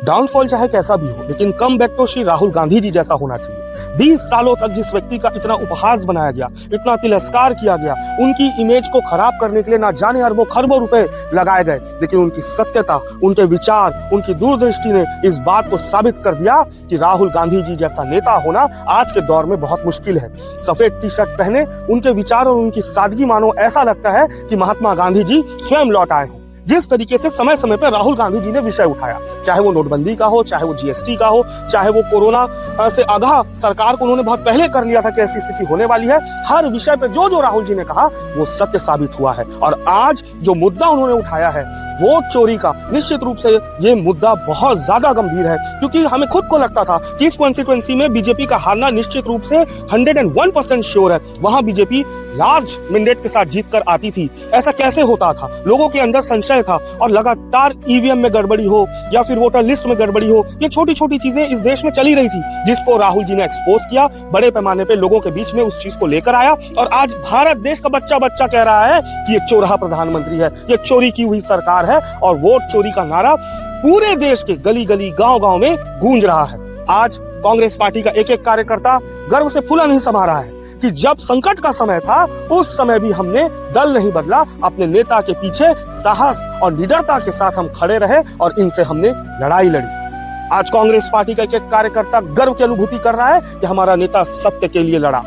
Downfall चाहे कैसा भी हो, लेकिन कम बैक तो श्री राहुल गांधी जी जैसा होना चाहिए। 20 सालों तक जिस व्यक्ति का इतना उपहास बनाया गया, इतना तिरस्कार किया गया, उनकी इमेज को खराब करने के लिए ना जाने अरबों खरबों रुपए लगाए गए, लेकिन उनकी सत्यता, उनके विचार, उनकी दूरदृष्टि ने इस बात को साबित कर दिया कि राहुल गांधी जी जैसा नेता होना आज के दौर में बहुत मुश्किल है। सफेद टी शर्ट पहने उनके विचार और उनकी सादगी मानो ऐसा लगता है कि महात्मा गांधी जी स्वयं लौट आए हों। जिस तरीके से समय समय पर राहुल गांधी जी ने विषय उठाया, चाहे वो नोटबंदी का हो, चाहे वो जीएसटी का हो, चाहे वो कोरोना से आगाह सरकार को उन्होंने बहुत पहले कर लिया था कि ऐसी स्थिति होने वाली है, हर विषय पे जो जो राहुल जी ने कहा वो सत्य साबित हुआ है। और आज जो मुद्दा उन्होंने उठाया है वोट चोरी का, निश्चित रूप से ये मुद्दा बहुत ज्यादा गंभीर है, क्योंकि हमें खुद को लगता था कि इस कॉन्स्टिट्यूएंसी में बीजेपी का हारना निश्चित रूप से 101% श्योर है। वहां बीजेपी लार्ज मैंडेट के साथ जीत कर आती थी। ऐसा कैसे होता था? लोगों के अंदर संशय था और लगातार ईवीएम में गड़बड़ी हो या फिर वोटर लिस्ट में गड़बड़ी हो, ये छोटी छोटी चीजें इस देश में चली रही थी, जिसको राहुल जी ने एक्सपोज किया, बड़े पैमाने पे लोगों के बीच में उस चीज को लेकर आया। और आज भारत देश का बच्चा बच्चा कह रहा है कि ये चौराहा प्रधानमंत्री है, ये चोरी की हुई सरकार है, और वोट चोरी का नारा पूरे देश के गली गली गांव गांव में गूंज रहा है। आज कांग्रेस पार्टी का एक एक कार्यकर्ता गर्व से फूला नहीं समा रहा है कि जब संकट का समय था उस समय भी हमने दल नहीं बदला, अपने नेता के पीछे साहस और निडरता के साथ हम खड़े रहे और इनसे हमने लड़ाई लड़ी। आज कांग्रेस पार्टी का एक एक कार्यकर्ता गर्व की अनुभूति कर रहा है कि हमारा नेता सत्य के लिए लड़ा,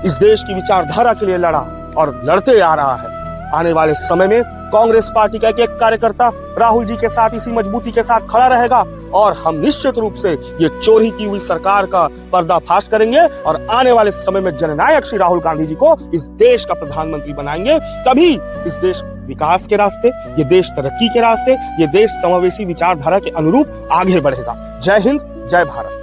इस देश की विचारधारा के लिए लड़ा और लड़ते आ रहा है। आने वाले समय में कांग्रेस पार्टी का एक एक कार्यकर्ता राहुल जी के साथ इसी मजबूती के साथ खड़ा रहेगा और हम निश्चित रूप से ये चोरी की हुई सरकार का पर्दाफाश करेंगे और आने वाले समय में जननायक श्री राहुल गांधी जी को इस देश का प्रधानमंत्री बनाएंगे। तभी इस देश विकास के रास्ते, ये देश तरक्की के रास्ते, ये देश समावेशी विचारधारा के अनुरूप आगे बढ़ेगा। जय हिंद, जय भारत।